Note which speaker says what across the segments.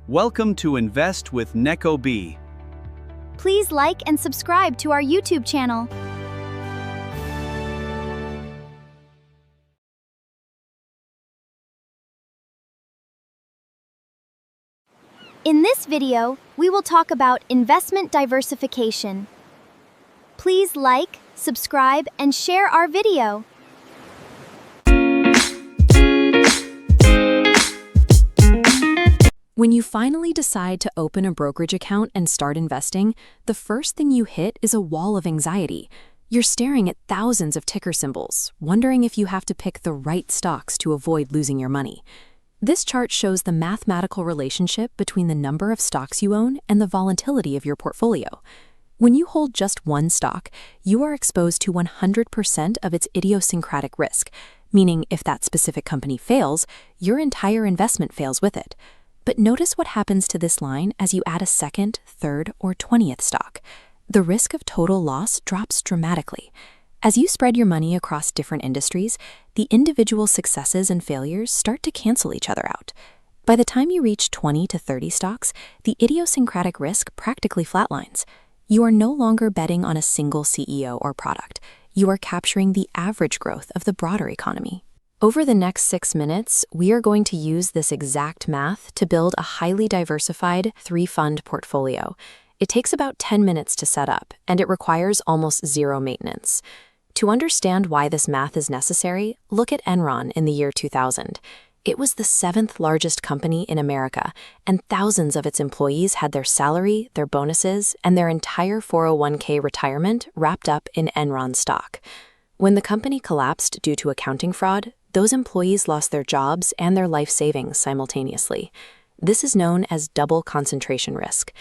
Speaker 1: Welcome to Invest with Neko B.
Speaker 2: Please like and subscribe to our YouTube channel. In this video, we will talk about investment diversification. Please like, subscribe, and share our video.
Speaker 3: When you finally decide to open a brokerage account and start investing, the first thing you hit is a wall of anxiety. You're staring at thousands of ticker symbols, wondering if you have to pick the right stocks to avoid losing your money. This chart shows the mathematical relationship between the number of stocks you own and the volatility of your portfolio. When you hold just one stock, you are exposed to 100% of its idiosyncratic risk, meaning if that specific company fails, your entire investment fails with it. But notice what happens to this line as you add a second, third, or 20th stock. The risk of total loss drops dramatically. As you spread your money across different industries, the individual successes and failures start to cancel each other out. By the time you reach 20 to 30 stocks, the idiosyncratic risk practically flatlines. You are no longer betting on a single CEO or product. You are capturing the average growth of the broader economy. Over the next 6 minutes, we are going to use this exact math to build a highly diversified 3-fund portfolio. It takes about 10 minutes to set up, and it requires almost zero maintenance. To understand why this math is necessary, look at Enron in the year 2000. It was the 7th largest company in America, and thousands of its employees had their salary, their bonuses, and their entire 401k retirement wrapped up in Enron stock. When the company collapsed due to accounting fraud, those employees lost their jobs and their life savings simultaneously. This is known as double concentration risk.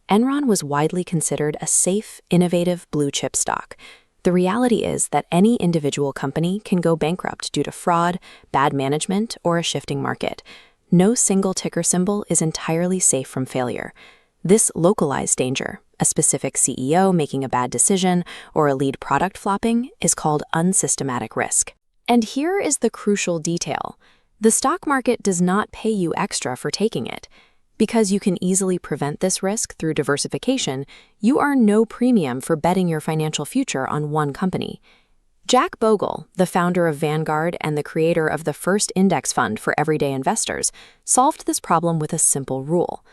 Speaker 3: Enron was widely considered a safe, innovative blue-chip stock. The reality is that any individual company can go bankrupt due to fraud, bad management, or a shifting market. No single ticker symbol is entirely safe from failure. This localized danger, a specific CEO making a bad decision, or a lead product flopping, is called unsystematic risk. And here is the crucial detail. The stock market does not pay you extra for taking it. Because you can easily prevent this risk through diversification, you earn no premium for betting your financial future on one company. Jack Bogle, the founder of Vanguard and the creator of the first index fund for everyday investors, solved this problem with a simple rule.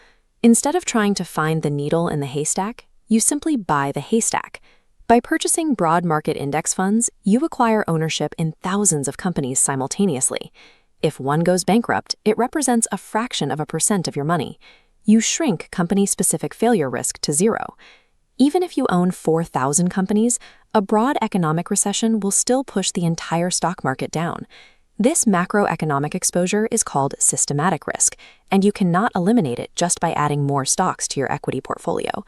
Speaker 3: Instead of trying to find the needle in the haystack, you simply buy the haystack. By purchasing broad market index funds, you acquire ownership in thousands of companies simultaneously. If one goes bankrupt, it represents a fraction of a percent of your money. You shrink company-specific failure risk to zero. Even if you own 4,000 companies, a broad economic recession will still push the entire stock market down. This macroeconomic exposure is called systematic risk, and you cannot eliminate it just by adding more stocks to your equity portfolio.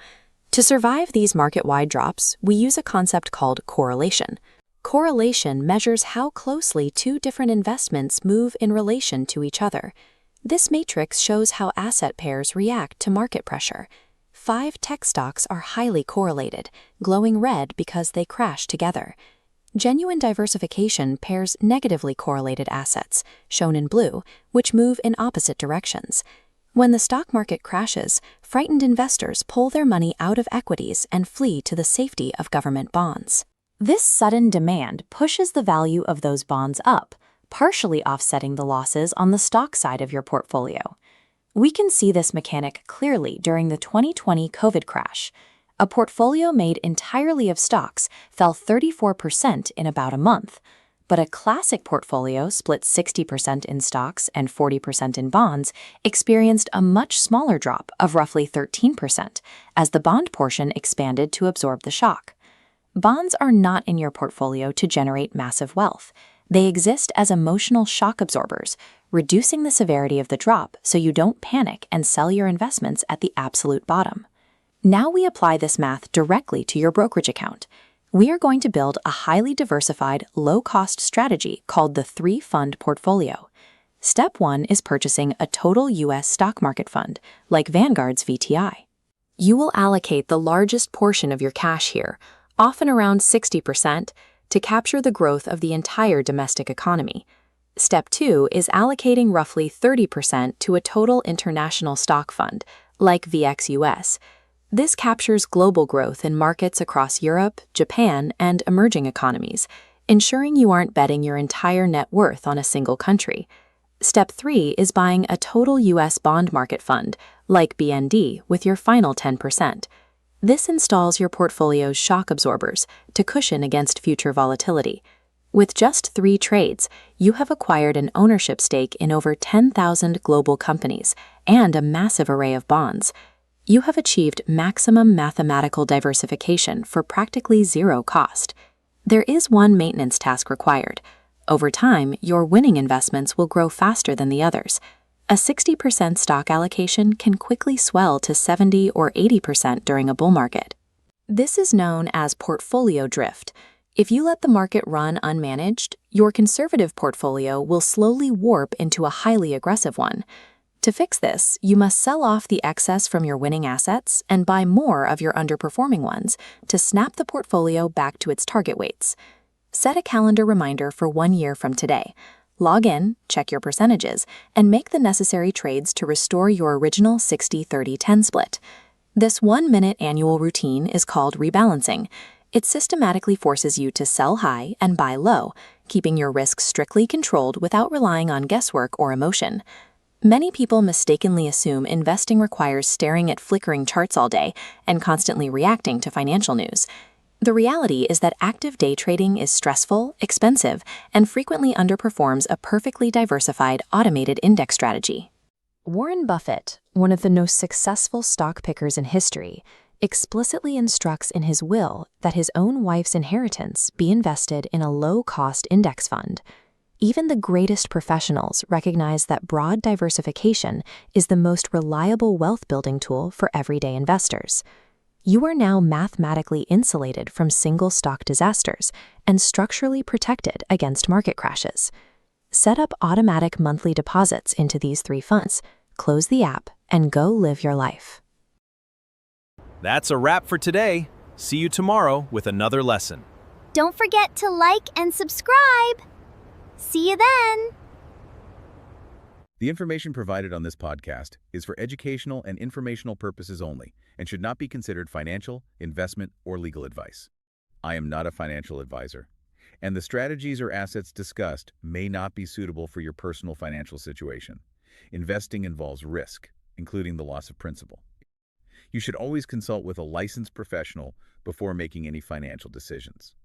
Speaker 3: To survive these market-wide drops, we use a concept called correlation. Correlation measures how closely two different investments move in relation to each other. This matrix shows how asset pairs react to market pressure. 5 tech stocks are highly correlated, glowing red because they crash together. Genuine diversification pairs negatively correlated assets, shown in blue, which move in opposite directions. When the stock market crashes, frightened investors pull their money out of equities and flee to the safety of government bonds. This sudden demand pushes the value of those bonds up, partially offsetting the losses on the stock side of your portfolio. We can see this mechanic clearly during the 2020 COVID crash. A portfolio made entirely of stocks fell 34% in about a month. But a classic portfolio split 60% in stocks and 40% in bonds experienced a much smaller drop of roughly 13% as the bond portion expanded to absorb the shock. Bonds are not in your portfolio to generate massive wealth. They exist as emotional shock absorbers, reducing the severity of the drop so you don't panic and sell your investments at the absolute bottom. Now we apply this math directly to your brokerage account. We are going to build a highly diversified, low-cost strategy called the 3-fund portfolio. Step 1 is purchasing a total U.S. stock market fund, like Vanguard's VTI. You will allocate the largest portion of your cash here, often around 60%, to capture the growth of the entire domestic economy. Step 2 is allocating roughly 30% to a total international stock fund, like VXUS. This captures global growth in markets across Europe, Japan, and emerging economies, ensuring you aren't betting your entire net worth on a single country. Step 3 is buying a total U.S. bond market fund, like BND, with your final 10%. This installs your portfolio's shock absorbers to cushion against future volatility. With just 3 trades, you have acquired an ownership stake in over 10,000 global companies and a massive array of bonds. You have achieved maximum mathematical diversification for practically zero cost. There is one maintenance task required. Over time, your winning investments will grow faster than the others. A 60% stock allocation can quickly swell to 70 or 80% during a bull market. This is known as portfolio drift. If you let the market run unmanaged, your conservative portfolio will slowly warp into a highly aggressive one. To fix this, you must sell off the excess from your winning assets and buy more of your underperforming ones to snap the portfolio back to its target weights. Set a calendar reminder for 1 year from today. Log in, check your percentages, and make the necessary trades to restore your original 60-30-10 split. This 1-minute annual routine is called rebalancing. It systematically forces you to sell high and buy low, keeping your risks strictly controlled without relying on guesswork or emotion. Many people mistakenly assume investing requires staring at flickering charts all day and constantly reacting to financial news. The reality is that active day trading is stressful, expensive, and frequently underperforms a perfectly diversified automated index strategy. Warren Buffett, one of the most successful stock pickers in history, explicitly instructs in his will that his own wife's inheritance be invested in a low-cost index fund. Even the greatest professionals recognize that broad diversification is the most reliable wealth-building tool for everyday investors. You are now mathematically insulated from single stock disasters and structurally protected against market crashes. Set up automatic monthly deposits into these 3 funds, close the app, and go live your life.
Speaker 1: That's a wrap for today. See you tomorrow with another lesson.
Speaker 2: Don't forget to like and subscribe. See you then!
Speaker 4: The information provided on this podcast is for educational and informational purposes only and should not be considered financial, investment, or legal advice. I am not a financial advisor, and the strategies or assets discussed may not be suitable for your personal financial situation. Investing involves risk, including the loss of principal. You should always consult with a licensed professional before making any financial decisions.